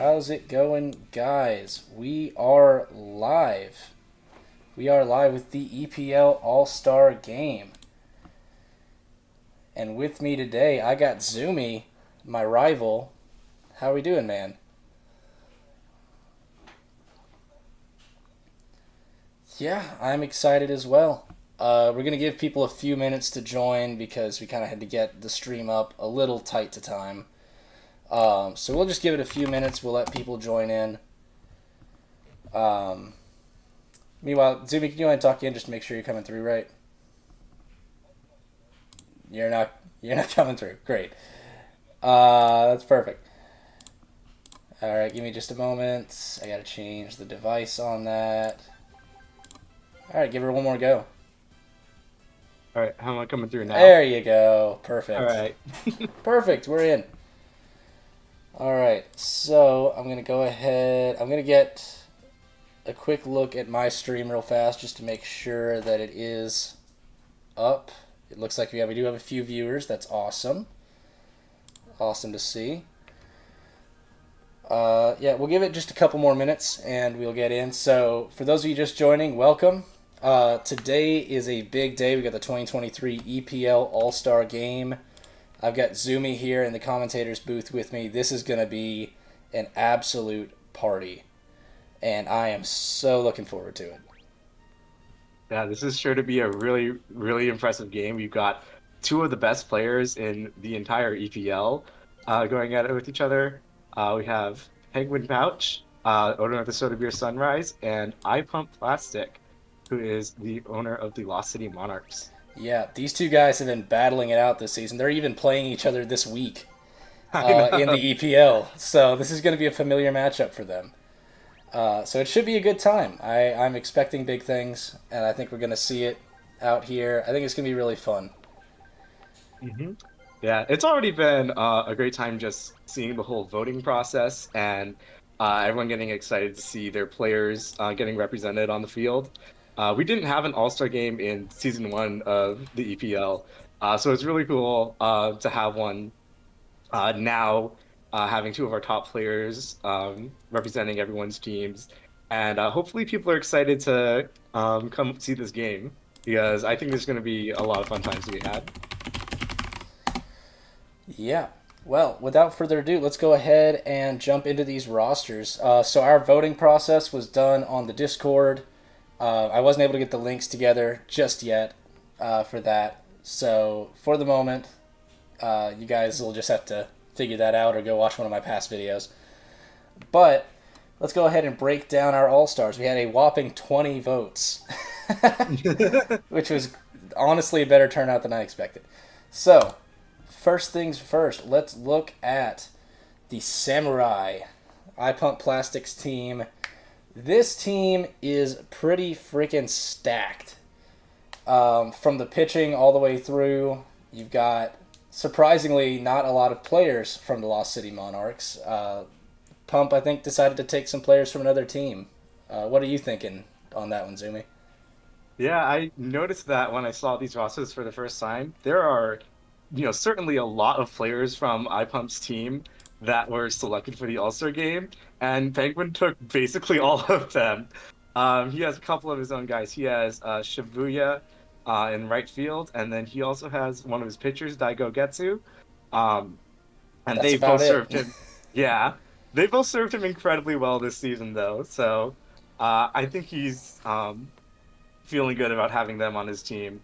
How's it going, guys? We are live. We are live with the EPL All-Star Game. And with me today, I got Zumi, my rival. How are we doing, man? Yeah, I'm excited as well. We're going to give people a few minutes to join because we kind of had to get the stream up a little tight to time. So we'll just give it a few minutes. We'll let people join in. Um, Meanwhile, Zumi, can you want to talk in just to make sure you're coming through right? You're not. You're not coming through. Great. That's perfect. All right, give me just a moment. I gotta change the device on that. All right, give her one more go. All right, how am I coming through now? There you go. All Perfect. right. Perfect. We're in. All right. So I'm gonna go ahead. I'm gonna get a quick look at my stream real fast just to make sure that it is up. It looks like we do have a few viewers. That's awesome. Awesome to see. Yeah, we'll give it just a couple more minutes and we'll get in. So, for those of you just joining, welcome. Today is a big day. We got the 2023 EPL All-Star Game. I've got Zumi here in the commentators booth with me. This is going to be an absolute party, and I am so looking forward to it. Yeah, this is sure to be a really, really impressive game. You've got two of the best players in the entire EPL going at it with each other. We have PenguinPouch, owner of the Soda Beer Sunrise, and iPumpPlastic, who is the owner of the Lost City Monarchs. Yeah, these two guys have been battling it out this season. They're even playing each other this week I in the know. EPL, so this is going to be a familiar matchup for them. So it should be a good time. I'm expecting big things, and I think we're going to see it out here. I think it's going to be really fun. hmm Yeah, it's already been a great time just seeing the whole voting process and everyone getting excited to see their players getting represented on the field. We didn't have an All-Star game in season one of the EPL, so it's really cool to have one now, having two of our top players representing everyone's teams. And hopefully, people are excited to come see this game because I think there's going to be a lot of fun times to be had. Yeah. Well, without further ado, let's go ahead and jump into these rosters. So our voting process was done on the Discord. I wasn't able to get the links together just yet for that. So for the moment, you guys will just have to figure that out or go watch one of my past videos. But let's go ahead and break down our All Stars. We had a whopping 20 votes, which was honestly a better turnout than I expected. So, first things first, let's look at the Samurai iPumpPlastic's team. This team is pretty freaking stacked. From the pitching all the way through, you've got surprisingly not a lot of players from the Lost City Monarchs. Pump, I think, decided to take some players from another team. What are you thinking on that one, Zumi? Yeah, I noticed that when I saw these rosters for the first time. There are, certainly a lot of players from iPump's team that were selected for the All-Star game, and Penguin took basically all of them. He has a couple of his own guys. He has Shibuya in right field, and then he also has one of his pitchers, Daigo Getsu. Um, and That's they about both it. served him. Yeah, they both served him incredibly well this season, though. So I think he's feeling good about having them on his team.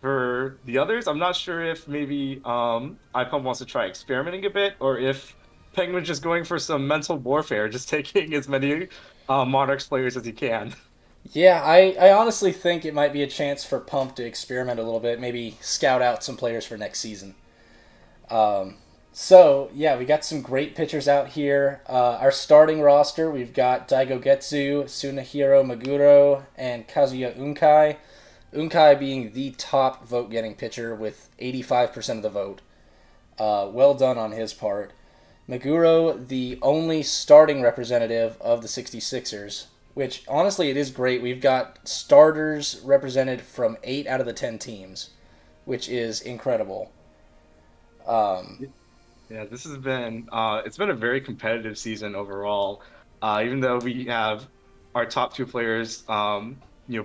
For the others, I'm not sure if maybe iPump wants to try experimenting a bit, or if Penguin's just going for some mental warfare, just taking as many Monarchs players as he can. Yeah, I honestly think it might be a chance for Pump to experiment a little bit, maybe scout out some players for next season. So, yeah, we got some great pitchers out here. Our starting roster, we've got Daigo Getsu, Sunahiro Maguro, and Kazuya Unkai. Unkai being the top vote getting pitcher with 85% of the vote. Well done on his part. Maguro, the only starting representative of the 66ers, which honestly it is great. We've got starters represented from 8 out of the 10 teams, which is incredible. Um, Yeah, this has been it's been a very competitive season overall. Even though we have our top two players,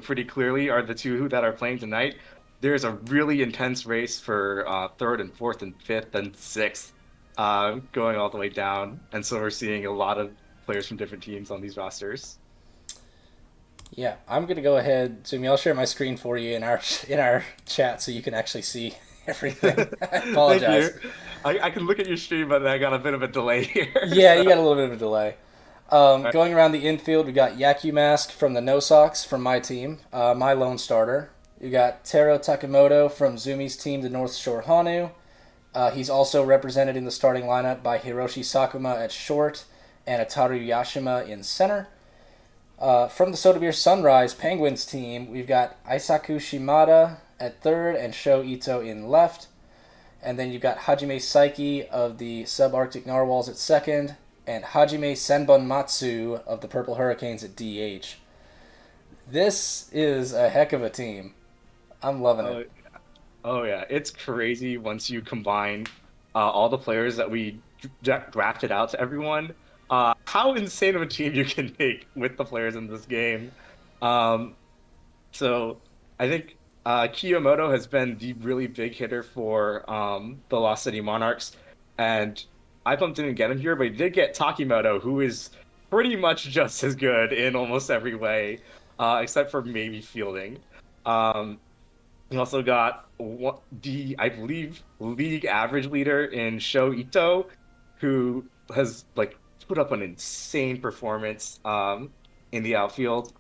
pretty clearly are the two that are playing tonight. There's a really intense race for third and fourth and fifth and sixth, going all the way down. And so we're seeing a lot of players from different teams on these rosters. Yeah, I'm gonna go ahead, Zumi. I'll share my screen for you in our chat so you can actually see everything. I Thank apologize. you. I can look at your stream, but I got a bit of a delay here. Yeah, So, you got a little bit of a delay. all Going around the infield, we got Yaku Mask from the No Sox from my team, my lone starter. You got Taro Takamoto from Zumi's team, the North Shore Hanu. He's also represented in the starting lineup by Hiroshi Sakuma at short and Ataru Yashima in center. From the Soda Beer Sunrise Penguins team, we've got Aisaku Shimada at third and Sho Ito in left. And then you've got Hajime Saiki of the Subarctic Narwhals at second, and Hajime Senbon Matsu of the Purple Hurricanes at DH. This is a heck of a team. I'm loving it. right. Oh yeah, it's crazy once you combine all the players that we drafted out to everyone. How insane of a team you can make with the players in this game. Um, so I think Kiyomoto has been the really big hitter for the Lost City Monarchs, and iPump didn't get him here, but he did get Takimoto, who is pretty much just as good in almost every way, except for maybe fielding. Um, he also got I believe, league average leader in Sho Ito, who has like put up an insane performance in the outfield.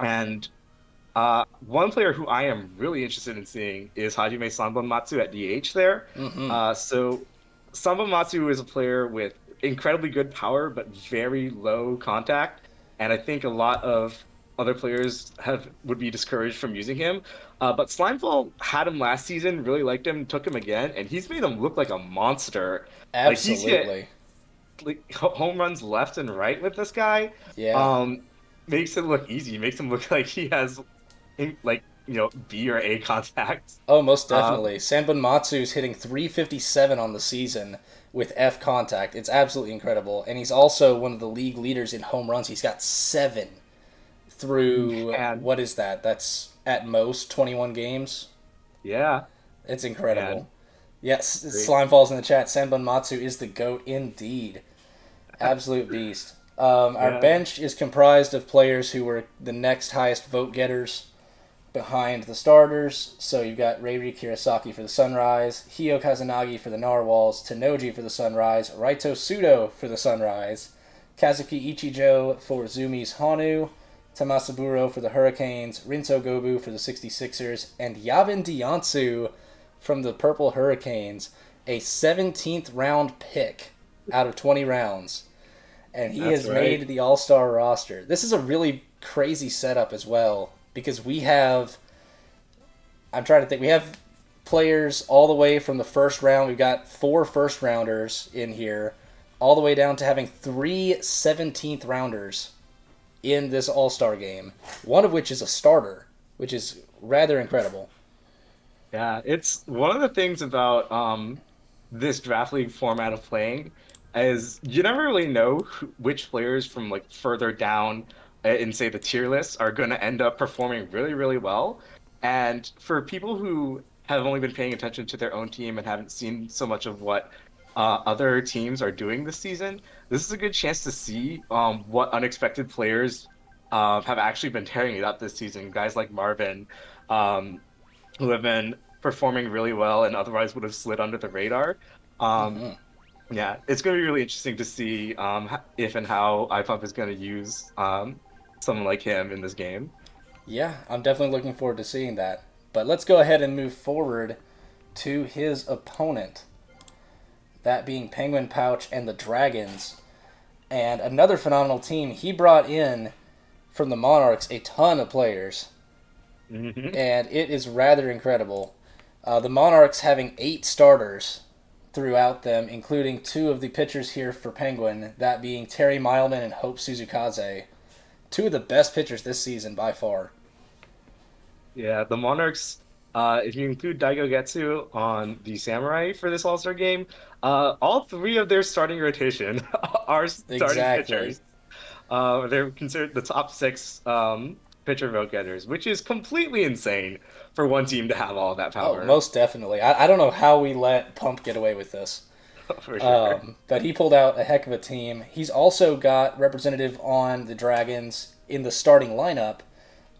And one player who I am really interested in seeing is Hajime Sanbonmatsu at DH there. Mm-hmm. So Sanbonmatsu is a player with incredibly good power, but very low contact. And I think a lot of other players have would be discouraged from using him. But Slimefall had him last season, really liked him, took him again, and he's made him look like a monster. Like he's hit Absolutely. like home runs left and right with this guy. Yeah. Um, makes it look easy. Makes him look like he has like B or A contact. Oh, most Um, definitely. Sanbun Matsu's hitting 357 on the season with F contact. It's absolutely incredible. And he's also one of the league leaders in home runs. He's got seven through, and what is that? That's at most 21 games. yeah, It's and incredible. Yes, great. Slime Falls in the chat. Sanbun Matsu is the GOAT indeed. Absolute beast. Our Yeah, bench is comprised of players who were the next highest vote getters behind the starters. So you've got Reiri Kirasaki for the Sunrise, Hio Kazunagi for the Narwhals, Tenoji for the Sunrise, Raito Sudo for the Sunrise, Kazuki Ichijo for Zumi's Hanu, Tamasaburo for the Hurricanes, Rinso Gobu for the 66ers, and Yavin Diansu from the Purple Hurricanes, a 17th round pick out of 20 rounds. And he that's has right. made the All Star roster. This is a really crazy setup as well because we have, I'm trying to think, we have players all the way from the first round. We've got 4 first rounders in here, all the way down to having 3 17th rounders in this All Star game, one of which is a starter, which is rather incredible. Yeah, it's one of the things about this draft league format of playing is you never really know which players from like further down in say the tier lists are going to end up performing really, really well. And for people who have only been paying attention to their own team and haven't seen so much of what other teams are doing this season, this is a good chance to see what unexpected players have actually been tearing it up this season. Guys like Marvin. Um, who have been performing really well and otherwise would have slid under the radar. Um, Mm-hmm. yeah, it's going to be really interesting to see if and how iPump is going to use someone like him in this game. Yeah, I'm definitely looking forward to seeing that. But let's go ahead and move forward to his opponent, that being Penguin Pouch and the Dragons. And another phenomenal team. He brought in from the Monarchs a ton of players, Hmm. and it is rather incredible. The Monarchs having 8 starters throughout them, including 2 of the pitchers here for Penguin, that being Terry Mileman and Hope Suzukaze. 2 of the best pitchers this season by far. Yeah, the Monarchs, If you include Daigo Getsu on the Samurai for this All-Star game, all three of their starting rotation are starting Exactly. pitchers. They're considered the top six pitcher vote getters, which is completely insane for one team to have all that Oh, power, most definitely. I don't know how we let Pump get away with this. for sure. But he pulled out a heck of a team. He's also got representative on the Dragons in the starting lineup.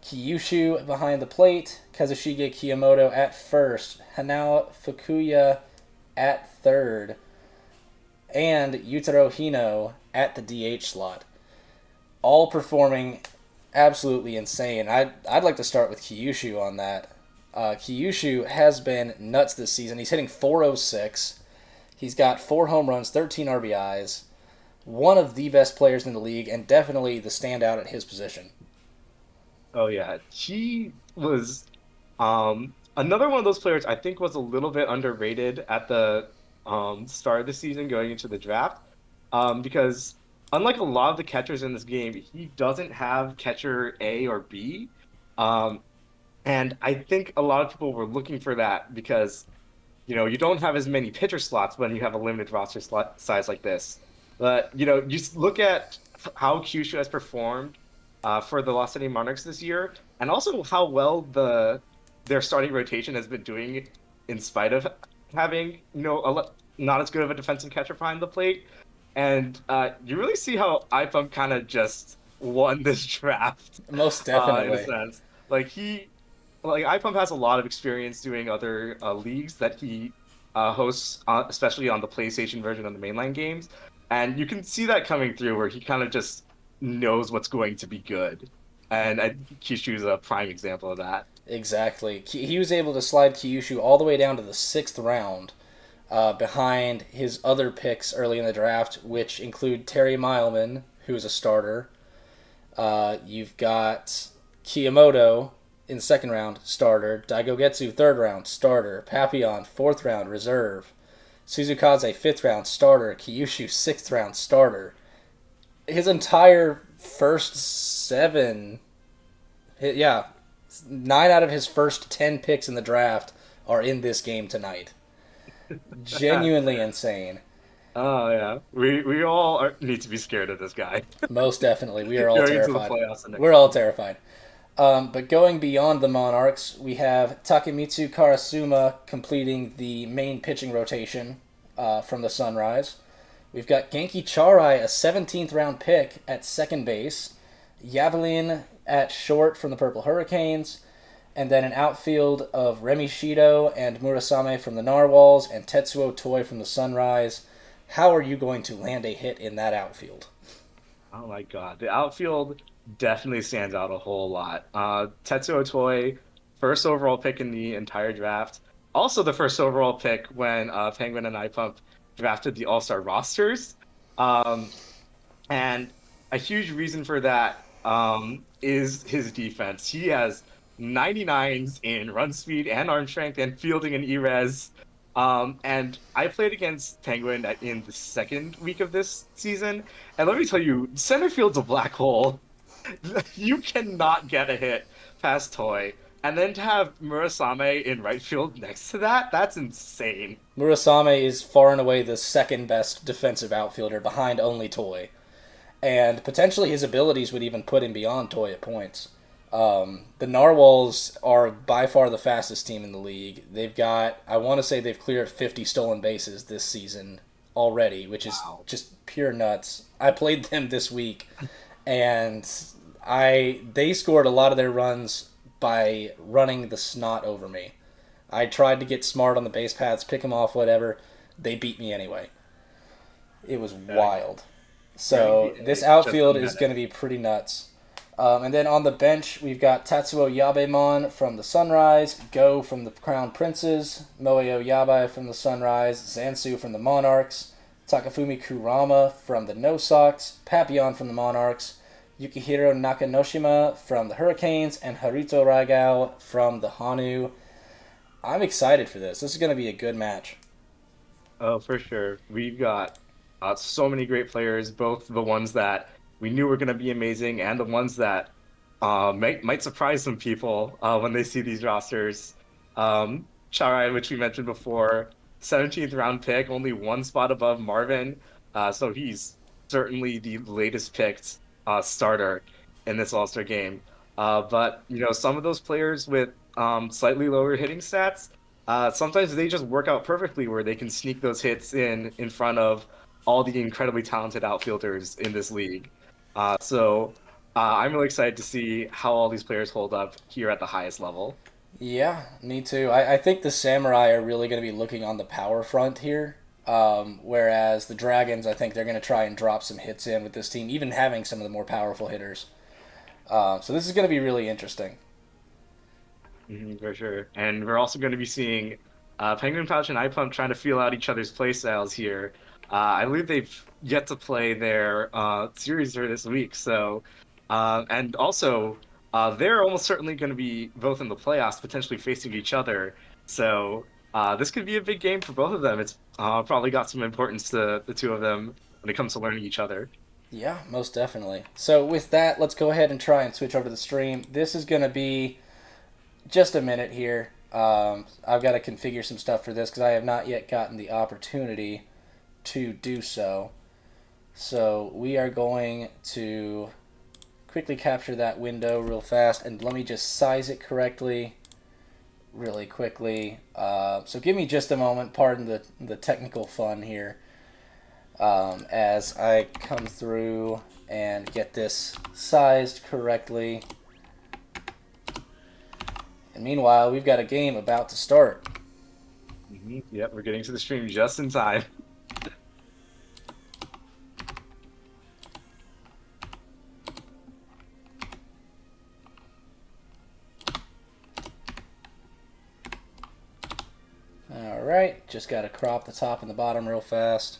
Kyushu behind the plate, Kazushige Kiyomoto at first, Hanao Fukuya at third, and Yutaro Hino at the DH slot. All performing absolutely insane. I'd like to start with Kyushu on that. Kyushu has been nuts this season. He's hitting 406. He's got 4 home runs, 13 RBIs. One of the best players in the league, and definitely the standout at his position. Oh yeah, he was another one of those players I think was a little bit underrated at the start of the season going into the draft. Because unlike a lot of the catchers in this game, he doesn't have catcher A or B. Um, and I think a lot of people were looking for that because you don't have as many pitcher slots when you have a limited roster slot size like this. But you look at how Kyushu has performed for the Los Angeles Monarchs this year, and also how well their starting rotation has been doing in spite of having not as good of a defensive catcher behind the plate. And you really see how iPump kind of just won this draft Most in a definitely. sense. Like iPump has a lot of experience doing other leagues that he hosts, especially on the PlayStation version of the mainline games, and you can see that coming through where he kind of just knows what's going to be good, and Kishu is a prime example of that. Exactly. He was able to slide Kyushu all the way down to the sixth round, behind his other picks early in the draft, which include Terry Mileman, who's a starter. You've got Kiyomoto in the second round, starter. Daigo Getsu, third round, starter. Papillon, fourth round, reserve. Suzukaze, fifth round, starter. Kyushu, sixth round, starter. His entire first seven, yeah, 9 out of his first 10 picks in the draft are in this game tonight. Genuinely insane. Oh yeah, we all need to be scared of this guy Most definitely. We are all going into the terrified. playoffs the We're next all season. terrified. But going beyond the Monarchs, we have Takemitsu Karasuma completing the main pitching rotation from the Sunrise. We've got Genki Charai, a 17th round pick at second base. Yavelin at short from the Purple Hurricanes. And then an outfield of Remy Shido and Murasame from the Narwhals and Tetsuo Toi from the Sunrise. How are you going to land a hit in that outfield? Oh my God, the outfield definitely stands out a whole lot. Tetsuo Toi, first overall pick in the entire draft. Also the first overall pick when Penguin and iPump drafted the All-Star rosters. Um, and a huge reason for that is his defense. He has 99s in run speed and arm strength and fielding and ERES. And I played against Penguin in the second week of this season, and let me tell you, center field's a black hole. You cannot get a hit past Toy. And then to have Murasame in right field next to that, that's insane. Murasame is far and away the second best defensive outfielder behind only Toy. And potentially his abilities would even put him beyond Toy at points. The Narwhals are by far the fastest team in the league. They've got, I want to say they've cleared 50 stolen bases this season already, which is Wow. just pure nuts. I played them this week, and they scored a lot of their runs by running the snot over me. I tried to get smart on the base paths, pick them off, whatever. They beat me anyway. It was Yeah, wild. the So NBA this is just a outfield is going to menace. be pretty nuts. And then on the bench, we've got Tatsuo Yabemon from the Sunrise, Go from the Crown Princes, Moeo Yabai from the Sunrise, Zansu from the Monarchs, Takafumi Kurama from the No Sox, Papillon from the Monarchs, Yukihiro Nakanoshima from the Hurricanes, and Haruto Raigao from the Hanu. I'm excited for this. This is going to be a good match. Oh, for sure. We've got so many great players, both the ones that we knew were going to be amazing and the ones that might surprise some people when they see these rosters. Charai, which we mentioned before, 17th round pick, only one spot above Marvin. So he's certainly the latest picked starter in this All-Star game. But some of those players with slightly lower hitting stats, sometimes they just work out perfectly where they can sneak those hits in front of all the incredibly talented outfielders in this league. I'm really excited to see how all these players hold up here at the highest level. Yeah, me too. I think the Samurai are really going to be looking on the power front here. Whereas the Dragons, I think they're going to try and drop some hits in with this team, even having some of the more powerful hitters. So this is going to be really interesting. For sure. And we're also going to be seeing PenguinPouch and iPump trying to feel out each other's play styles here. I believe they've yet to play their series here this week. And also, they're almost certainly going to be both in the playoffs, potentially facing each other. This could be a big game for both of them. It's probably got some importance to the two of them when it comes to learning each other. Yeah, most definitely. So with that, let's go ahead and try and switch over to the stream. This is going to be just a minute here. I've got to configure some stuff for this because I have not yet gotten the opportunity to do so. So we are going to quickly capture that window real fast, and let me just size it correctly really quickly. So give me just a moment. Pardon the technical fun here as I come through and get this sized correctly. And meanwhile, we've got a game about to start. Yep, we're getting to the stream just in time. Alright, just got to crop the top and the bottom real fast.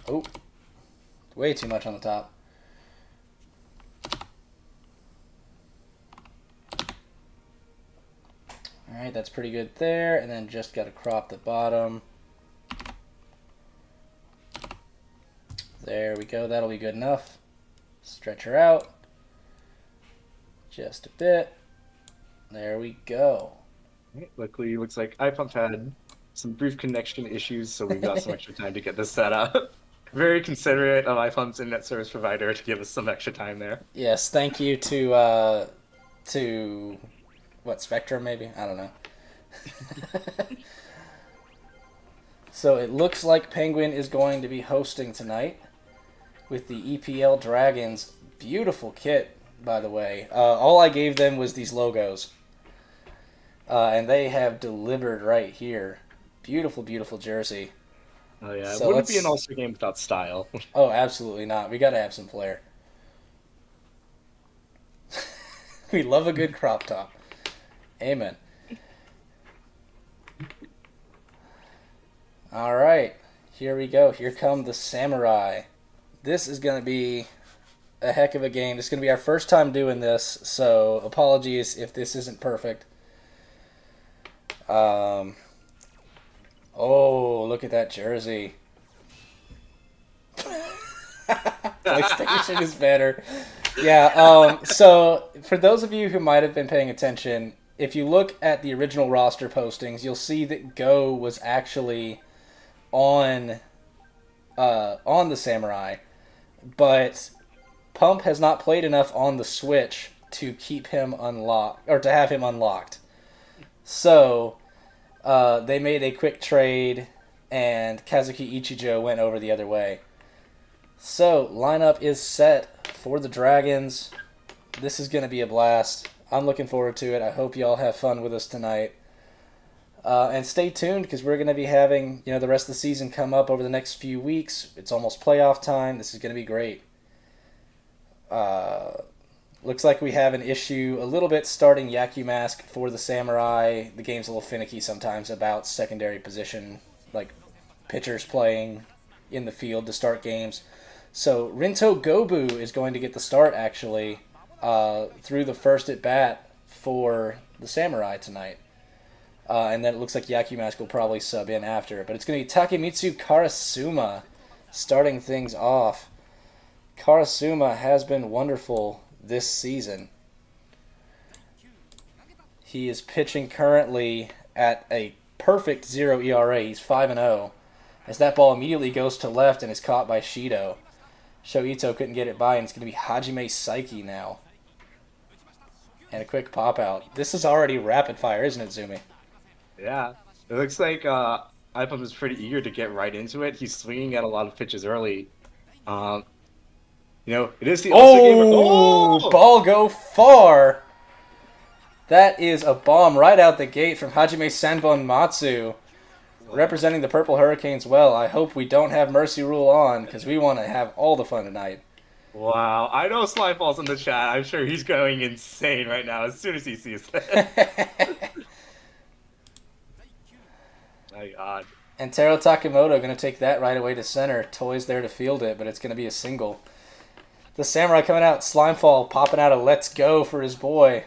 Oh, way too much on the top. Alright, that's pretty good there. And then just got to crop the bottom. There we go. That'll be good enough. Stretch her out. Just a bit. There we go. Luckily, looks like iPump had some brief connection issues, so we've got some extra time to get this set up. Very considerate of iPump's internet service provider to give us some extra time there. Yes, thank you to what, Spectrum maybe? I don't know. So it looks like Penguin is going to be hosting tonight with the EPL Dragons. Beautiful kit, by the way. All I gave them was these logos. And they have delivered right here. Beautiful, beautiful jersey. Oh yeah, So it wouldn't be an All-Star game without style. Oh, absolutely not. We got to have some flair. We love a good crop top. Amen. All right, here we go. Here come the Samurai. This is going to be a heck of a game. This is going to be our first time doing this, so apologies if this isn't perfect. Oh, look at that jersey. PlayStation is better. Yeah, so for those of you who might have been paying attention, if you look at the original roster postings, you'll see that Go was actually on the Samurai, but Pump has not played enough on the Switch to keep him unlocked, or to have him unlocked. So they made a quick trade, and Kazuki Ichijo went over the other way. So lineup is set for the Dragons. This is going to be a blast. I'm looking forward to it. I hope y'all have fun with us tonight. And stay tuned because we're going to be having the rest of the season come up over the next few weeks. It's almost playoff time. This is going to be great. Looks like we have an issue a little bit starting Yaku Mask for the Samurai. The game's a little finicky sometimes about secondary position, like pitchers playing in the field to start games. So Rinto Gobu is going to get the start, actually, through the first at-bat for the Samurai tonight. And then it looks like Yaku Mask will probably sub in after. But it's going to be Takemitsu Karasuma starting things off. Karasuma has been wonderful this season. He is pitching currently at a perfect 0 ERA. He's 5-0. As that ball immediately goes to left and is caught by Shido. Sho Ito couldn't get it by, and it's going to be Hajime Saiki now. And a quick pop out. This is already rapid fire, isn't it, Zumi? Yeah. It looks like iPump is pretty eager to get right into it. He's swinging at a lot of pitches early. Um, it is the All-Star game. Oh! Oh! Ball go far! That is a bomb right out the gate from Hajime Sanbon Matsu. Representing the Purple Hurricanes well. I hope we don't have Mercy Rule on, because we want to have all the fun tonight. Wow. I know Slimeball's in the chat. I'm sure he's going insane right now as soon as he sees it. My God. And Taro Takemoto going to take that right away to center. Toy's there to field it, but it's going to be a single. The Samurai coming out, Slimefall popping out a let's go for his boy.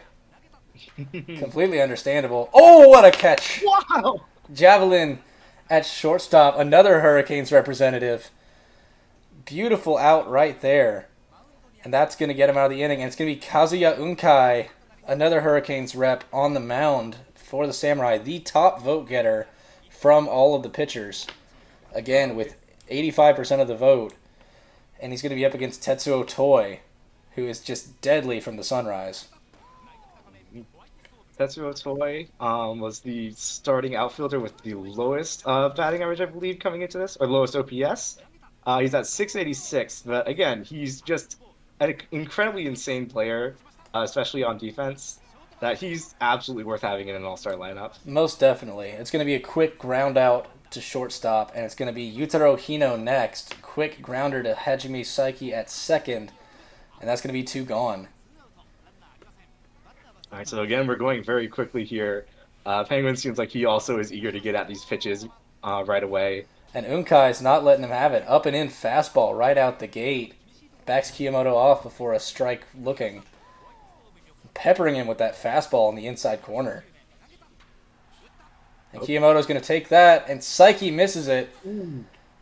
Completely understandable. Oh, what a catch! Wow! Javelin at shortstop, another Hurricanes representative. Beautiful out right there. And that's going to get him out of the inning. And it's going to be Kazuya Unkai, another Hurricanes rep on the mound for the Samurai. The top vote getter from all of the pitchers. Again, with 85% of the vote. And he's going to be up against Tetsuo Toy, who is just deadly from the Sunrise. Tetsuo Toy was the starting outfielder with the lowest batting average, I believe, coming into this, or lowest OPS. He's at 686, but again, he's just an incredibly insane player, especially on defense, that he's absolutely worth having in an all-star lineup. Most definitely. It's going to be a quick ground out to shortstop, and it's going to be Yutaro Hino next. Quick grounder to Hajime Saiki at second, and that's going to be 2 gone. All right, so again, we're going very quickly here. Penguin seems like he also is eager to get at these pitches right away. And Unkai's not letting him have it. Up and in fastball right out the gate. Backs Kiyomoto off before a strike looking. Peppering him with that fastball in the inside corner. And Kiyomoto's going to take that, and Saiki misses it.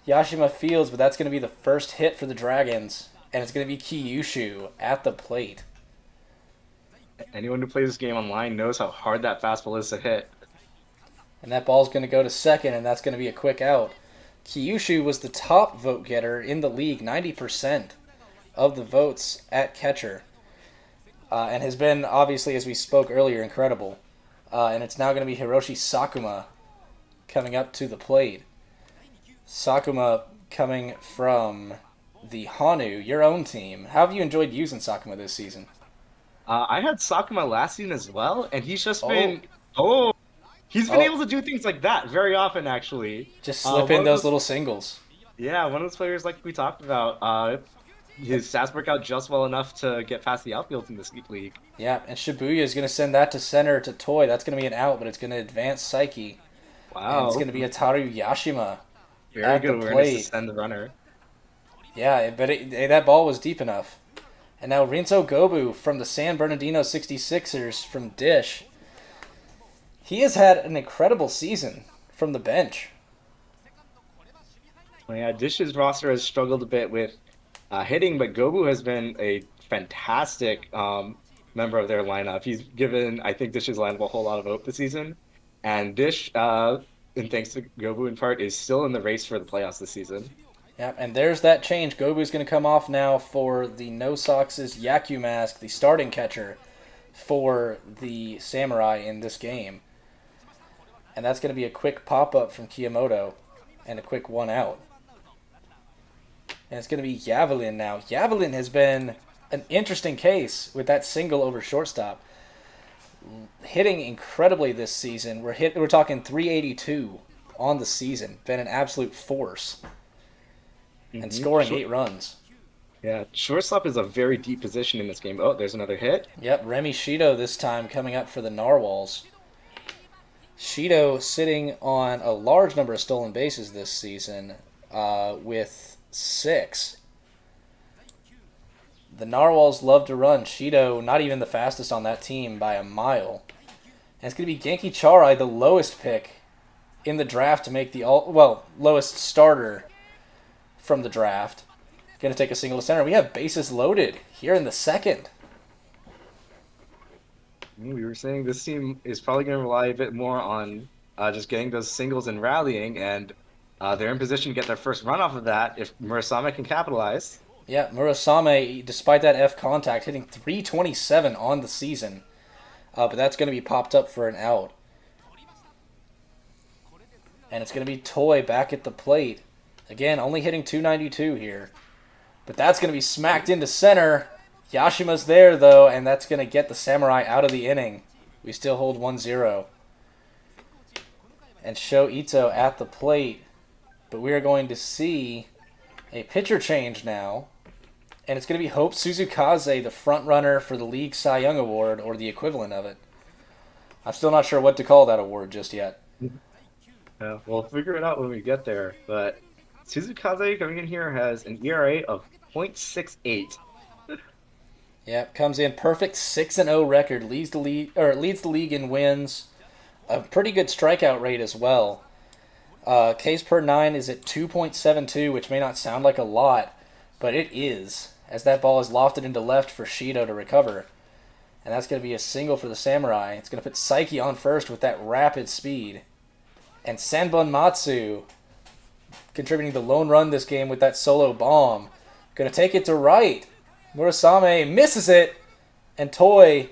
Yashima fields, but that's going to be the first hit for the Dragons. And it's going to be Kyushu at the plate. Anyone who plays this game online knows how hard that fastball is to hit. And that ball's going to go to second, and that's going to be a quick out. Kyushu was the top vote getter in the league, 90% of the votes at catcher. And has been, obviously, as we spoke earlier, incredible. And it's now going to be Hiroshi Sakuma coming up to the plate. Sakuma coming from the Honu, your own team. How have you enjoyed using Sakuma this season? I had Sakuma last season as well, and he's just been... He's been able to do things like that very often, actually. Just slip in those little singles. Yeah, one of those players like we talked about, his stats work out just well enough to get past the outfield in this league. Yeah, and Shibuya is going to send that to center to Toy. That's going to be an out, but it's going to advance Saiki. Wow. And it's going to be Ataru Yashima Very good awareness to send the runner. Yeah, but that ball was deep enough. And now Rinso Gobu from the San Bernardino 66ers from Dish. He has had an incredible season from the bench. Well, yeah, Dish's roster has struggled a bit with hitting, but Gobu has been a fantastic member of their lineup. He's given, I think, Dish's lineup a whole lot of hope this season. And Dish, and thanks to Gobu in part, is still in the race for the playoffs this season. Yeah, and there's that change. Gobu's going to come off now for the No Sox's Yaku Mask, the starting catcher for the Samurai in this game. And that's going to be a quick pop-up from Kiyomoto and a quick 1 out. And it's going to be Yavelin now. Yavelin has been an interesting case with that single over shortstop. Hitting incredibly this season. We're talking 382 on the season. Been an absolute force. And scoring 8 runs. Yeah, shortstop is a very deep position in this game. Oh, there's another hit. Yep, Remy Shido this time coming up for the Narwhals. Shido sitting on a large number of stolen bases this season with 6. The Narwhals love to run. Shido, not even the fastest on that team by a mile. And it's going to be Genki Charai, the lowest pick in the draft to make the lowest starter from the draft. Going to take a single to center. We have bases loaded here in the second. We were saying this team is probably going to rely a bit more on just getting those singles and rallying, and they're in position to get their first run off of that if Murasame can capitalize. Yeah, Murasame, despite that F contact, hitting 327 on the season. But that's going to be popped up for an out. And it's going to be Toy back at the plate. Again, only hitting 292 here. But that's going to be smacked into center. Yashima's there, though, and that's going to get the Samurai out of the inning. We still hold 1-0. And Sho Ito at the plate. But we are going to see a pitcher change now. And it's going to be Hope Suzukaze, the front runner for the League Cy Young Award, or the equivalent of it. I'm still not sure what to call that award just yet. Yeah, we'll figure it out when we get there. But Suzukaze coming in here has an ERA of .68. Yep, comes in perfect 6-0 record, leads the league in wins. A pretty good strikeout rate as well. Ks per 9 is at 2.72, which may not sound like a lot, but it is, as that ball is lofted into left for Shido to recover. And that's going to be a single for the Samurai. It's going to put Saiki on first with that rapid speed. And Sanbun Matsu contributing the lone run this game with that solo bomb. Going to take it to right. Murasame misses it. And Toy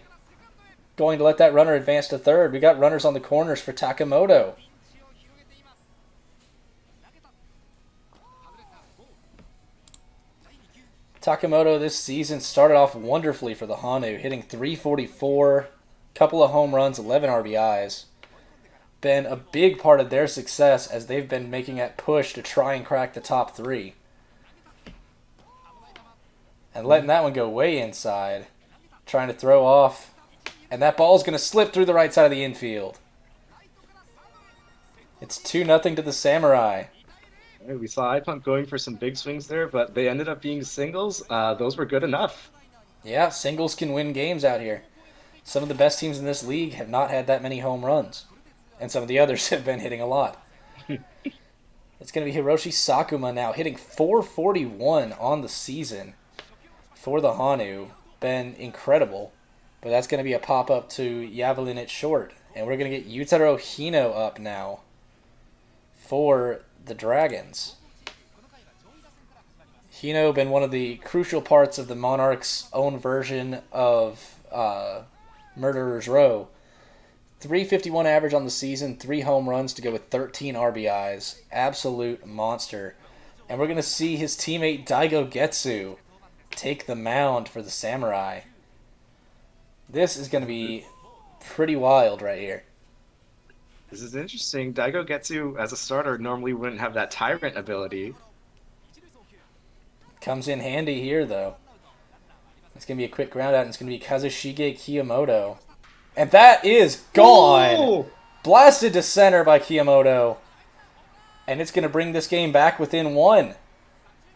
going to let that runner advance to third. We got runners on the corners for Takamoto. Takamoto this season started off wonderfully for the Hanu, hitting 344, couple of home runs, 11 RBIs. Been a big part of their success as they've been making that push to try and crack the top 3. And letting that one go way inside, trying to throw off. And that ball's going to slip through the right side of the infield. It's 2-0 to the Samurai. We saw iPump going for some big swings there, but they ended up being singles. Those were good enough. Yeah, singles can win games out here. Some of the best teams in this league have not had that many home runs. And some of the others have been hitting a lot. It's going to be Hiroshi Sakuma now, hitting 441 on the season for the Hanu. Been incredible. But that's going to be a pop-up to Yavelin at short. And we're going to get Yutaro Hino up now for the Dragons. Hino been one of the crucial parts of the Monarchs' own version of Murderer's Row. 351 average on the season, 3 home runs to go with 13 RBIs. Absolute monster. And we're going to see his teammate Daigo Getsu take the mound for the Samurai. This is going to be pretty wild right here. This is interesting. Daigo Getsu, as a starter, normally wouldn't have that tyrant ability. Comes in handy here, though. It's going to be a quick ground out, and it's going to be Kazushige Kiyomoto. And that is gone! Ooh! Blasted to center by Kiyomoto. And it's going to bring this game back within 1.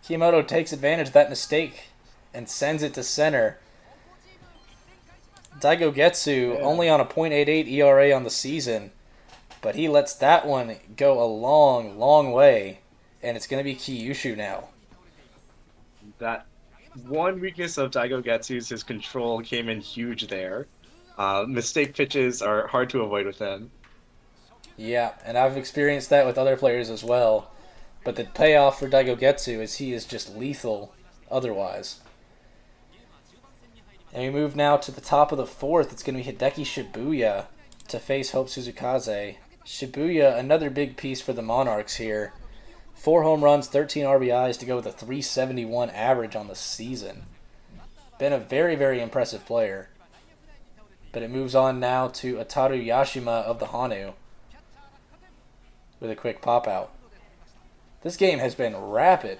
Kiyomoto takes advantage of that mistake and sends it to center. Daigo Getsu only on a .88 ERA on the season. But he lets that one go a long, long way. And it's going to be Kyushu now. That one weakness of Daigo Getsu's, his control came in huge there. Mistake pitches are hard to avoid with him. Yeah, and I've experienced that with other players as well. But the payoff for Daigo Getsu is he is just lethal otherwise. And we move now to the top of the 4th. It's going to be Hideki Shibuya to face Hope Suzukaze. Shibuya, another big piece for the Monarchs here. 4 home runs, 13 RBIs to go with a 371 average on the season. Been a very, very impressive player. But it moves on now to Ataru Yashima of the Hanu with a quick pop out. This game has been rapid.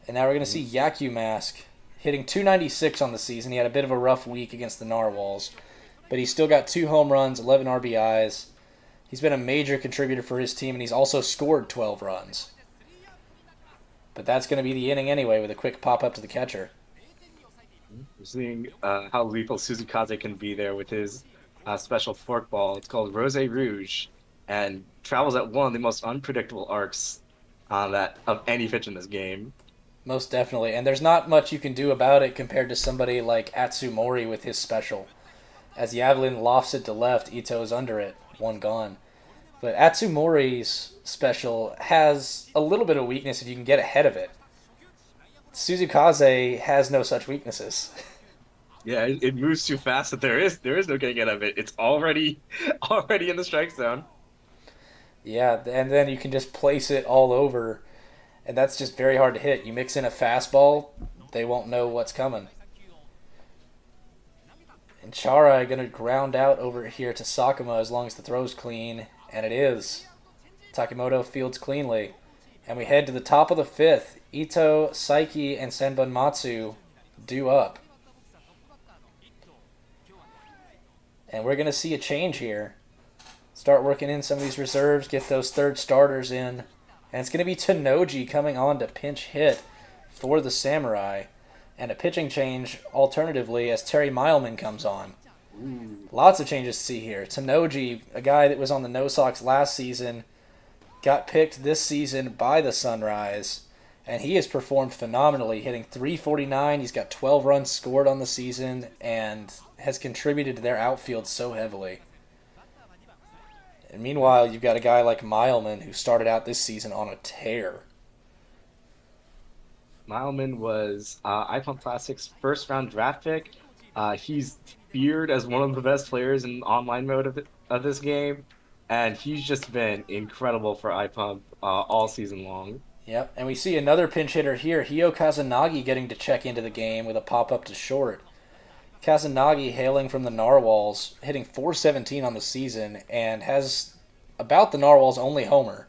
And now we're going to see Yaku Mask hitting 296 on the season. He had a bit of a rough week against the Narwhals. But he's still got 2 home runs, 11 RBIs. He's been a major contributor for his team, and he's also scored 12 runs. But that's going to be the inning anyway with a quick pop-up to the catcher. We're seeing how lethal Suzukaze can be there with his special forkball. It's called Rose Rouge, and travels at one of the most unpredictable arcs that of any pitch in this game. Most definitely. And there's not much you can do about it compared to somebody like Atsumori with his special. As Yavlin lofts it to left, Ito's under it. One gone. But Atsumori's special has a little bit of weakness if you can get ahead of it. Suzukaze has no such weaknesses. Yeah, it moves too fast that there is no getting out of it. It's already already in the strike zone. Yeah, and then you can just place it all over, and that's just very hard to hit. You mix in a fastball, they won't know what's coming. And Chara going to ground out over here to Sakuma as long as the throw's clean, and it is. Takimoto fields cleanly. And we head to the top of the fifth. Ito, Saiki, and Senbun Matsu due up. And we're going to see a change here. Start working in some of these reserves, get those third starters in. And it's going to be Tenoji coming on to pinch hit for the Samurai. And a pitching change alternatively as Terry Mileman comes on. Ooh. Lots of changes to see here. Tenoji, a guy that was on the No Sox last season, got picked this season by the Sunrise, and he has performed phenomenally, hitting 349. He's got 12 runs scored on the season and has contributed to their outfield so heavily. And meanwhile, you've got a guy like Mileman who started out this season on a tear. Mileman was iPumpPlastic's first round draft pick. He's feared as one of the best players in online mode of this game, and he's just been incredible for iPump all season long. Yep, and we see another pinch hitter here, Hio Kazunagi getting to check into the game with a pop-up to short. Kazunagi hailing from the Narwhals, hitting 417 on the season, and has about the Narwhals' only homer,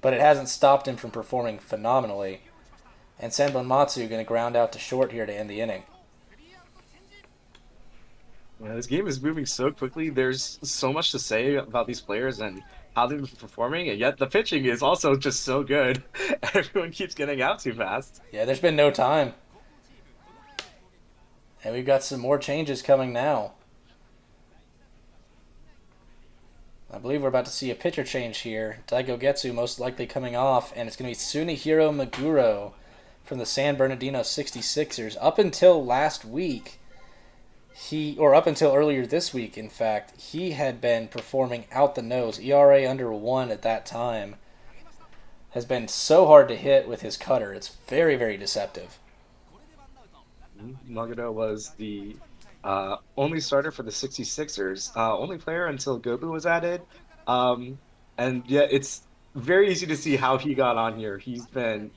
but it hasn't stopped him from performing phenomenally. And Senbun Matsu going to ground out to short here to end the inning. Yeah, this game is moving so quickly. There's so much to say about these players and how they've been performing, and yet the pitching is also just so good. Everyone keeps getting out too fast. Yeah, there's been no time. And we've got some more changes coming now. I believe we're about to see a pitcher change here. Daigo Getsu most likely coming off, and it's going to be Tsunehiro Maguro from the San Bernardino 66ers. Up until last week, up until earlier this week, in fact, he had been performing out the nose. ERA under 1 at that time. Has been so hard to hit with his cutter. It's very, very deceptive. Magado was the only starter for the 66ers, only player until Gobu was added. And yeah, it's very easy to see how he got on here. He's been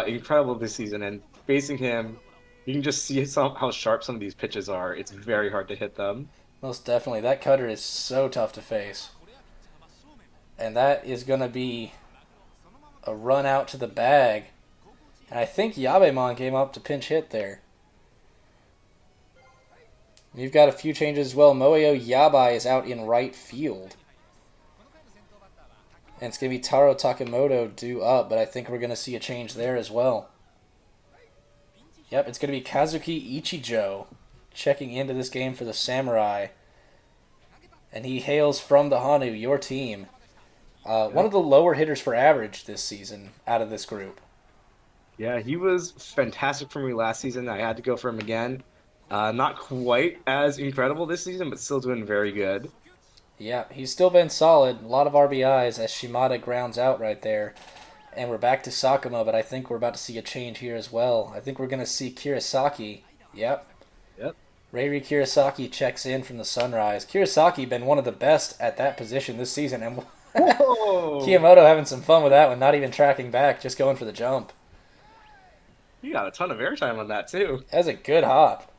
incredible this season, and facing him, you can just see how sharp some of these pitches are. It's very hard to hit them. Most definitely. That cutter is so tough to face. And that is going to be a run out to the bag. And I think Yabemon came up to pinch hit there. You've got a few changes as well. Moeo Yabai is out in right field. And it's going to be Taro Takimoto due up, but I think we're going to see a change there as well. Yep, it's going to be Kazuki Ichijo checking into this game for the Samurai. And he hails from the Hanu, your team. One of the lower hitters for average this season out of this group. Yeah, he was fantastic for me last season. I had to go for him again. Not quite as incredible this season, but still doing very good. Yeah, he's still been solid. A lot of RBIs as Shimada grounds out right there. And we're back to Sakuma, but I think we're about to see a change here as well. I think we're going to see Kirasaki. Yep. Reiri Kirasaki checks in from the Sunrise. Kirasaki been one of the best at that position this season. And Whoa! Kiyomoto having some fun with that one, not even tracking back, just going for the jump. He got a ton of airtime on that, too. That was a good hop.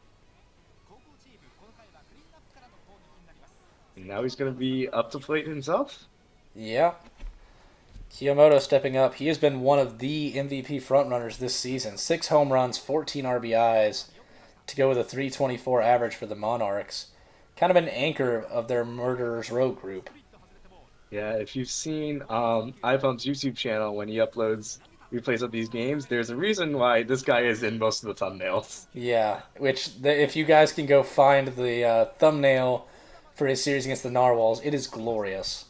And now he's going to be up to plate himself. Yeah. Kiyomoto stepping up. He has been one of the MVP frontrunners this season. 6 home runs, 14 RBIs to go with a 324 average for the Monarchs. Kind of an anchor of their Murderers Row group. Yeah, if you've seen iPump's YouTube channel when he uploads replays of these games, there's a reason why this guy is in most of the thumbnails. Yeah, if you guys can go find the thumbnail for his series against the Narwhals, it is glorious.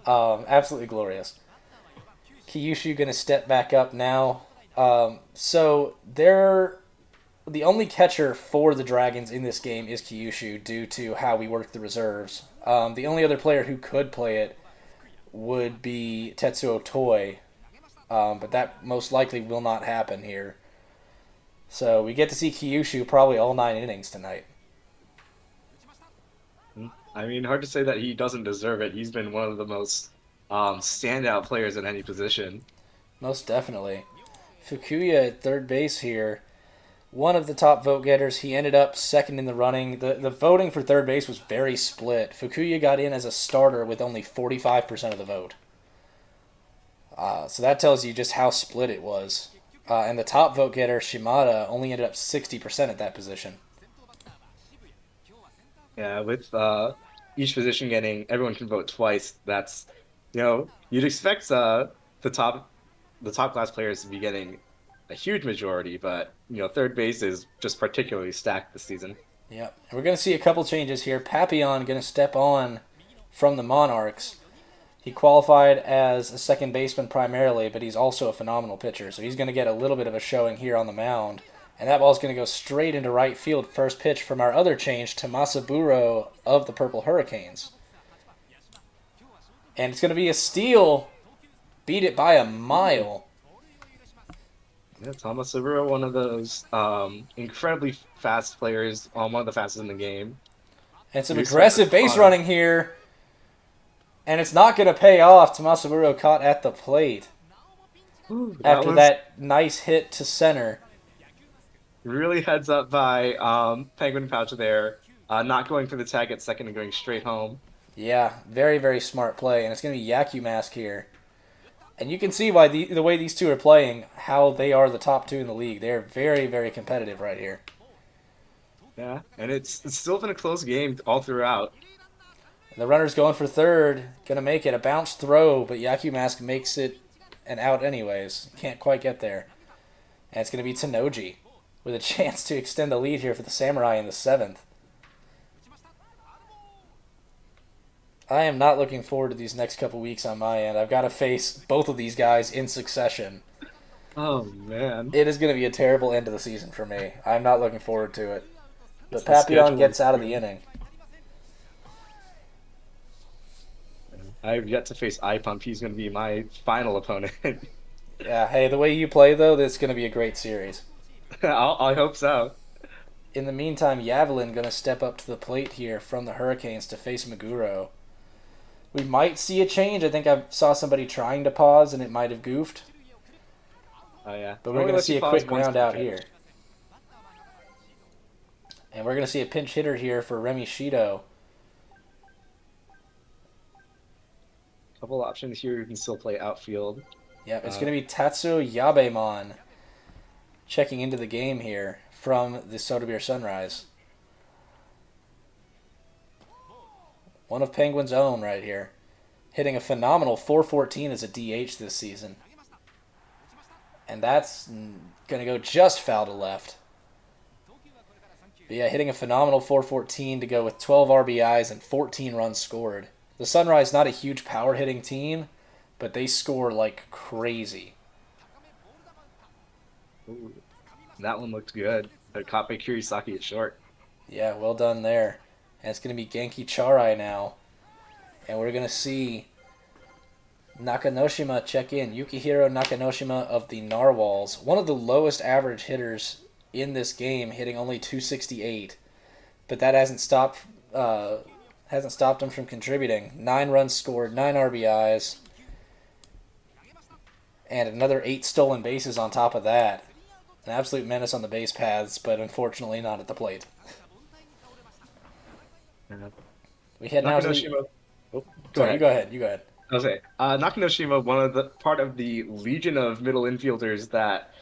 Absolutely glorious. Kyushu going to step back up now. So they're the only catcher for the Dragons in this game is Kyushu due to how we work the reserves. The only other player who could play it would be Tetsuo Toy, but that most likely will not happen here. So we get to see Kyushu probably all 9 innings tonight. I mean, hard to say that he doesn't deserve it. He's been one of the most standout players in any position. Most definitely. Fukuya at third base here. One of the top vote getters. He ended up second in the running. The voting for third base was very split. Fukuya got in as a starter with only 45% of the vote. So that tells you just how split it was. And the top vote getter, Shimada, only ended up 60% at that position. Yeah, with each position getting everyone can vote twice. That's you'd expect the top class players to be getting a huge majority, but third base is just particularly stacked this season. Yep. And we're going to see a couple changes here. Papillon going to step on from the Monarchs. He qualified as a second baseman primarily, but he's also a phenomenal pitcher. So he's going to get a little bit of a showing here on the mound. And that ball's going to go straight into right field. First pitch from our other change, Tomasa Burrow of the Purple Hurricanes. And it's going to be a steal. Beat it by a mile. Yeah, Thomas Silvera, one of those incredibly fast players, one of the fastest in the game. And some aggressive base running here. And it's not going to pay off. Tomasa Burrow caught at the plate. Ooh, after that nice hit to center. Really heads up by PenguinPouch there, not going for the tag at second and going straight home. Yeah, very, very smart play. And it's going to be Yakumask here. And you can see why the way these two are playing, how they are the top two in the league. They're very, very competitive right here. Yeah, and it's still been a close game all throughout. The runner's going for third. Going to make it a bounce throw, but Yakumask makes it an out anyways. Can't quite get there. And it's going to be Tanoji with a chance to extend the lead here for the Samurai in the 7th. I am not looking forward to these next couple weeks on my end. I've got to face both of these guys in succession. Oh, man. It is going to be a terrible end of the season for me. I'm not looking forward to it. But Papillon gets out of the inning. I've yet to face iPump. He's going to be my final opponent. Yeah, hey, the way you play, though, this is going to be a great series. I hope so. In the meantime, Yavelin going to step up to the plate here from the Hurricanes to face Meguro. We might see a change. I think I saw somebody trying to pause, and it might have goofed. Oh, yeah. But we're going to see a quick ground out here. And we're going to see a pinch hitter here for Remy Shido. Couple options here. You can still play outfield. Yeah, it's going to be Tatsuo Yabemon checking into the game here from the Soda Beer Sunrise. One of Penguin's own right here. Hitting a phenomenal 414 as a DH this season. And that's going to go just foul to left. But yeah, hitting a phenomenal 414 to go with 12 RBIs and 14 runs scored. The Sunrise not a huge power hitting team, but they score like crazy. Ooh, that one looked good. But caught by Kurisaki at short. Yeah, well done there. And it's going to be Genki Charai now. And we're going to see Nakanoshima check in. Yukihiro Nakanoshima of the Narwhals. One of the lowest average hitters in this game, hitting only 268. But that hasn't stopped him from contributing. 9 runs scored, 9 RBIs. And another 8 stolen bases on top of that. An absolute menace on the base paths, but unfortunately not at the plate. We head now to the... Oh, Sorry, you go ahead. Okay. Nakanoshima, part of the legion of middle infielders that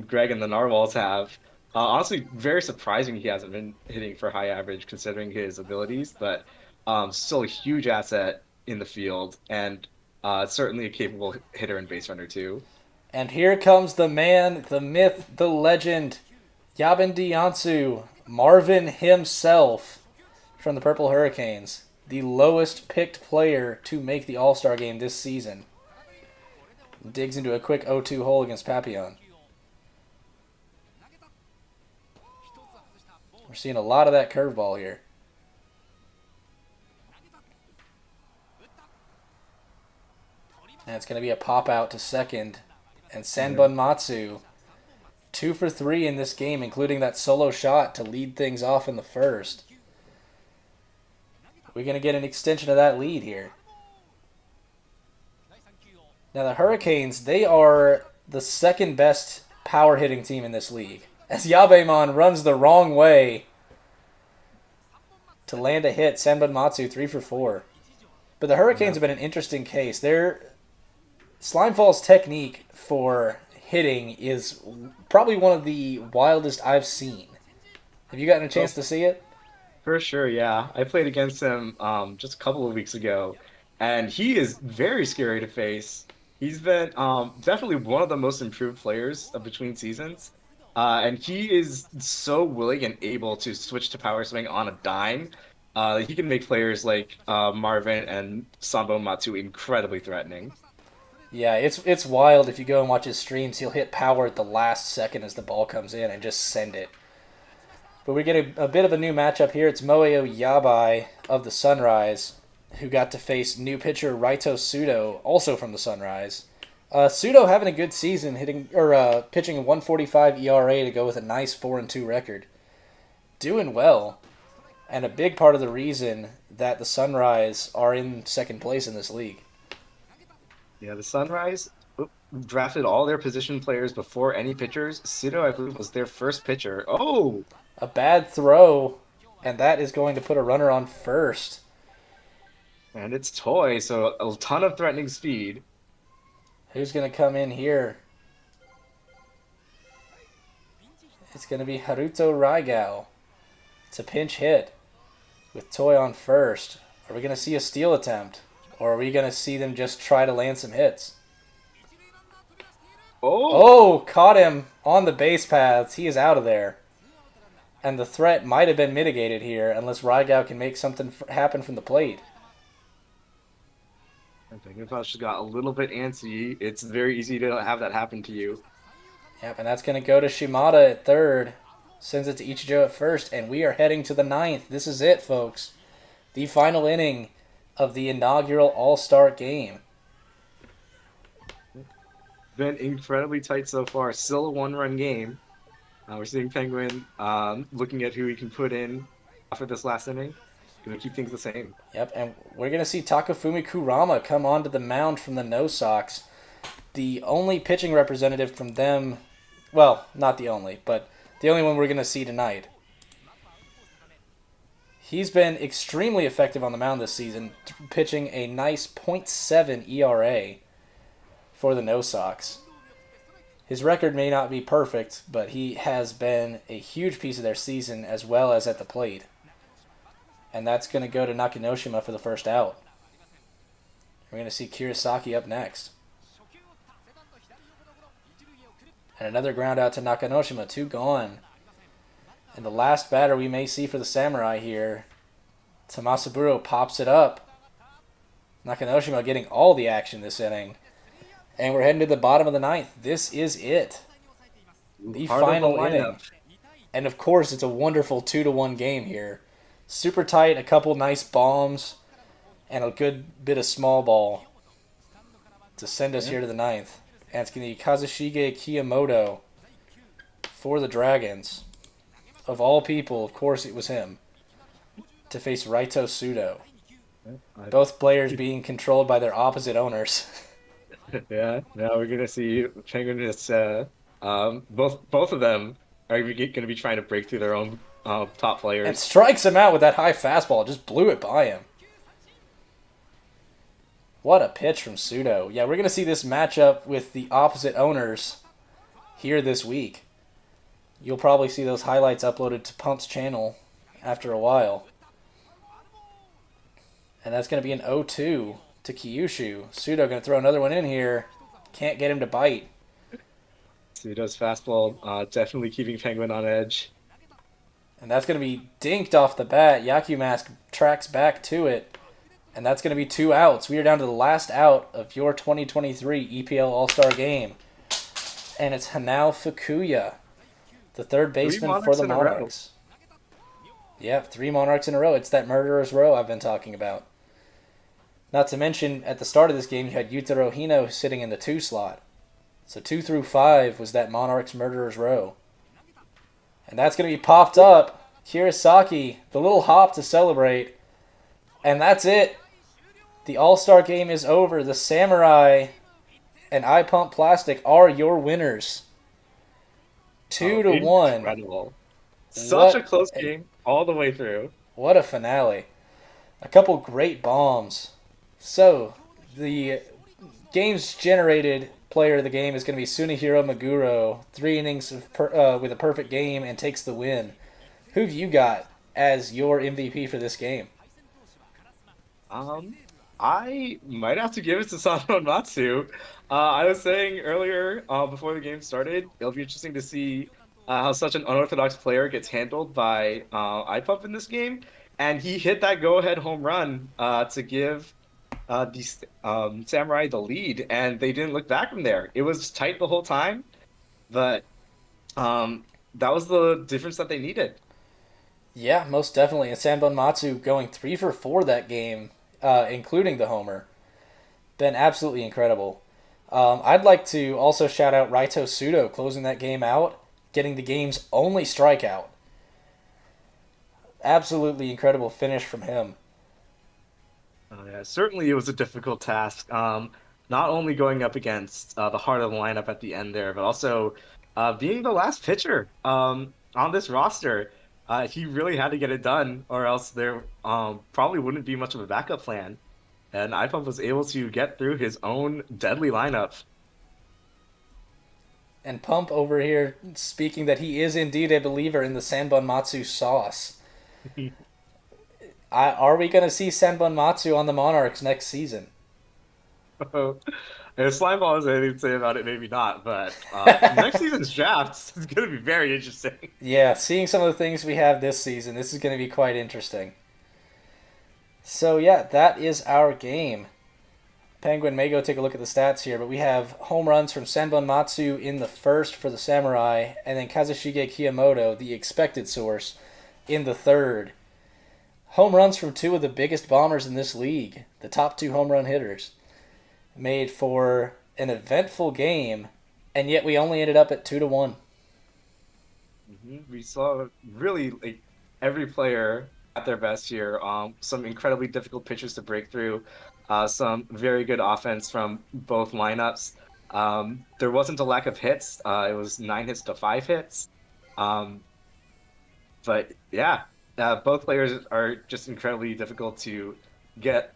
Greg and the Narwhals have. Honestly, very surprising he hasn't been hitting for high average considering his abilities, but still a huge asset in the field and certainly a capable hitter and base runner too. And here comes the man, the myth, the legend, Yabin Diansu, Marvin himself from the Purple Hurricanes. The lowest picked player to make the All-Star game this season. Digs into a quick 0-2 hole against Papillon. We're seeing a lot of that curveball here. And it's going to be a pop out to second. And Sanbun Matsu, 2 for 3 in this game, including that solo shot to lead things off in the first. We're going to get an extension of that lead here. Now the Hurricanes, they are the second best power hitting team in this league. As Yabemon runs the wrong way to land a hit, Sanbun Matsu 3 for 4. But the Hurricanes have been an interesting case. Their Slimefall's technique for hitting is probably one of the wildest I've seen. Have you gotten a chance to see it? For sure, yeah. I played against him just a couple of weeks ago, and he is very scary to face. He's been definitely one of the most improved players of between seasons. And he is so willing and able to switch to power swing on a dime. He can make players like Marvin and Sambo Matsu incredibly threatening. Yeah, it's wild. If you go and watch his streams, he'll hit power at the last second as the ball comes in and just send it. But we get a bit of a new matchup here. It's Moeo Yabai of the Sunrise, who got to face new pitcher Raito Sudo, also from the Sunrise. Sudo having a good season, pitching a 145 ERA to go with a nice 4-2 record. Doing well, and a big part of the reason that the Sunrise are in second place in this league. Yeah, the Sunrise drafted all their position players before any pitchers. Sudo, I believe, was their first pitcher. Oh! A bad throw, and that is going to put a runner on first. And it's Toy, so a ton of threatening speed. Who's going to come in here? It's going to be Haruto Raigao. It's a pinch hit with Toy on first. Are we going to see a steal attempt? Or are we going to see them just try to land some hits? Oh, caught him on the base paths. He is out of there. And the threat might have been mitigated here unless Raigao can make something happen from the plate. I think PenguinPouch just got a little bit antsy. It's very easy to have that happen to you. Yep, and that's going to go to Shimada at third. Sends it to Ichijo at first, and we are heading to the ninth. This is it, folks. The final inning of the inaugural All-Star game. Been incredibly tight so far. Still a one-run game. We're seeing Penguin looking at who he can put in for this last inning. Going to keep things the same. Yep, and we're going to see Takafumi Kurama come onto the mound from the No Sox. The only pitching representative from them, well, not the only, but the only one we're going to see tonight. He's been extremely effective on the mound this season, pitching a nice .7 ERA for the No Sox. His record may not be perfect, but he has been a huge piece of their season as well as at the plate. And that's going to go to Nakanoshima for the first out. We're going to see Kirasaki up next. And another ground out to Nakanoshima, 2 gone. And the last batter we may see for the Samurai here, Tamasaburo pops it up. Nakanoshima getting all the action this inning. And we're heading to the bottom of the ninth. This is it. The final inning. And of course, it's a wonderful 2-1 game here. Super tight, a couple nice bombs, and a good bit of small ball to send us here to the ninth. And it's going to be Kazushige Kiyamoto for the Dragons. Of all people, of course it was him, to face Raito Sudo. Both players being controlled by their opposite owners. Yeah, now we're going to see Penguin is, both of them are going to be trying to break through their own top players. And strikes him out with that high fastball. Just blew it by him. What a pitch from Sudo. Yeah, we're going to see this matchup with the opposite owners here this week. You'll probably see those highlights uploaded to Pump's channel after a while. And that's going to be an 0-2 to Kyushu. Sudo going to throw another one in here. Can't get him to bite. Sudo's fastball definitely keeping Penguin on edge. And that's going to be dinked off the bat. Yakumask tracks back to it. And that's going to be 2 outs. We are down to the last out of your 2023 EPL All-Star game. And it's Hanao Fukuya, the third baseman for the Monarchs. Yep, 3 Monarchs in a row. It's that murderer's row I've been talking about. Not to mention, at the start of this game, you had Yutaro Hino sitting in the 2 slot. So 2 through 5 was that Monarch's murderer's row. And that's going to be popped up. Kirasaki, the little hop to celebrate. And that's it. The All-Star game is over. The Samurai and iPumpPlastic are your winners. 2-1. Incredible. Such a What close game all the way through. what a finale. A couple great bombs. So, the game's generated player of the game is going to be Sunihiro Maguro. 3 innings with a perfect game and takes the win. Who've you got as your MVP for this game? I might have to give it to Sano and Matsu. I was saying earlier, before the game started, it'll be interesting to see how such an unorthodox player gets handled by iPump in this game. And he hit that go-ahead home run to give the Samurai the lead, and they didn't look back from there. It was tight the whole time, but that was the difference that they needed. Yeah, most definitely. And Sanbon Matsu going 3 for 4 that game, including the homer. Been absolutely incredible. I'd like to also shout out Raito Sudo closing that game out, getting the game's only strikeout. Absolutely incredible finish from him. Yeah, certainly it was a difficult task. Not only going up against the heart of the lineup at the end there, but also being the last pitcher on this roster. He really had to get it done, or else there probably wouldn't be much of a backup plan. And iPump was able to get through his own deadly lineup. And Pump over here speaking that he is indeed a believer in the Sanbon Matsu sauce. Are we going to see Sanbon Matsu on the Monarchs next season? If Slimeball has anything to say about it, maybe not. But next season's draft is going to be very interesting. Yeah, seeing some of the things we have this season, this is going to be quite interesting. So yeah, that is our game. Penguin may go take a look at the stats here, but we have home runs from Sanbon Matsu in the first for the Samurai, and then Kazushige Kiyomoto, the expected source, in the third. Home runs from 2 of the biggest bombers in this league, the top 2 home run hitters. Made for an eventful game, and yet we only ended up at 2-1. We saw really like every player at their best here. Some incredibly difficult pitches to break through. Some very good offense from both lineups. There wasn't a lack of hits. It was 9 hits to 5 hits. But yeah, both players are just incredibly difficult to get,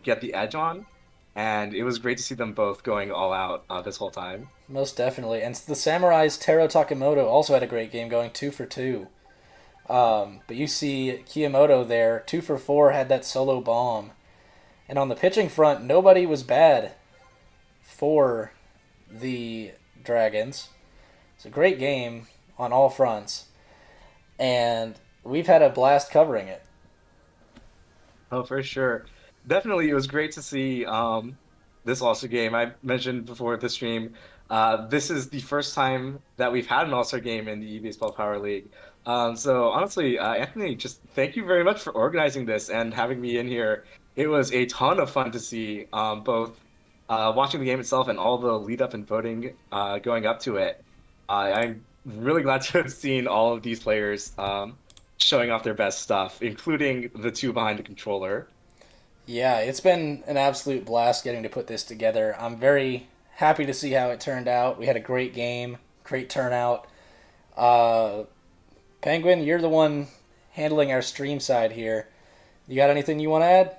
get the edge on. And it was great to see them both going all out this whole time. Most definitely. And the Samurai's Taro Takamoto also had a great game going 2 for 2. But you see Kiyomoto there, 2 for 4, had that solo bomb. And on the pitching front, nobody was bad for the Dragons. It's a great game on all fronts. And we've had a blast covering it. Oh, for sure. Definitely, it was great to see this All-Star game. I mentioned before the stream, this is the first time that we've had an All-Star game in the eBaseball Power League. So honestly, Anthony, just thank you very much for organizing this and having me in here. It was a ton of fun to see both watching the game itself and all the lead up and voting going up to it. I'm really glad to have seen all of these players showing off their best stuff, including the 2 behind the controller. Yeah, it's been an absolute blast getting to put this together. I'm very happy to see how it turned out. We had a great game, great turnout. Penguin, you're the one handling our stream side here. You got anything you want to add?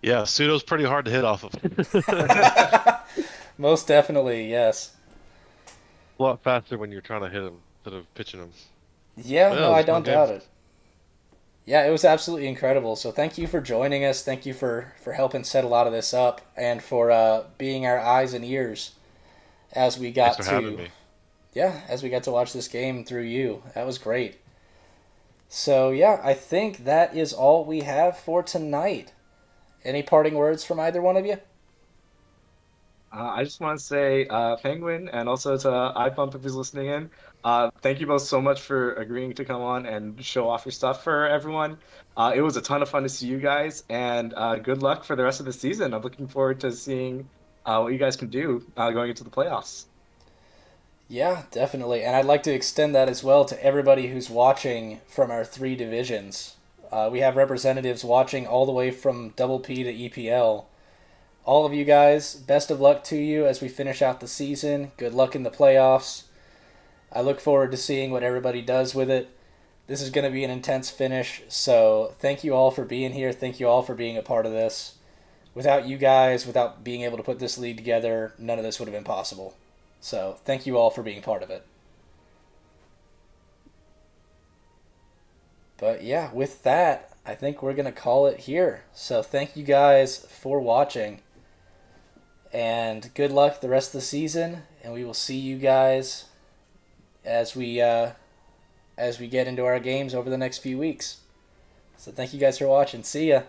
Yeah, pseudo's pretty hard to hit off of. Most definitely, yes. A lot faster when you're trying to hit him instead of pitching him. Yeah, Well, no, I it's my don't game. doubt it. Yeah, it was absolutely incredible. So thank you for joining us. Thank you for helping set a lot of this up and for being our eyes and ears as we got Thanks for having me. yeah, as we got to watch this game through you. That was great. So yeah, I think that is all we have for tonight. Any parting words from either one of you? I just want to say, Penguin, and also to iPump if he's listening in. Thank you both so much for agreeing to come on and show off your stuff for everyone. It was a ton of fun to see you guys, and good luck for the rest of the season. I'm looking forward to seeing what you guys can do going into the playoffs. Yeah, definitely. And I'd like to extend that as well to everybody who's watching from our three divisions. We have representatives watching all the way from Double P to EPL. All of you guys, best of luck to you as we finish out the season. Good luck in the playoffs. I look forward to seeing what everybody does with it. This is going to be an intense finish, so thank you all for being here. Thank you all for being a part of this. Without you guys, without being able to put this league together, none of this would have been possible. So thank you all for being part of it. But yeah, with that, I think we're going to call it here. So thank you guys for watching. And good luck the rest of the season. And we will see you guys as we get into our games over the next few weeks. So thank you guys for watching. See ya.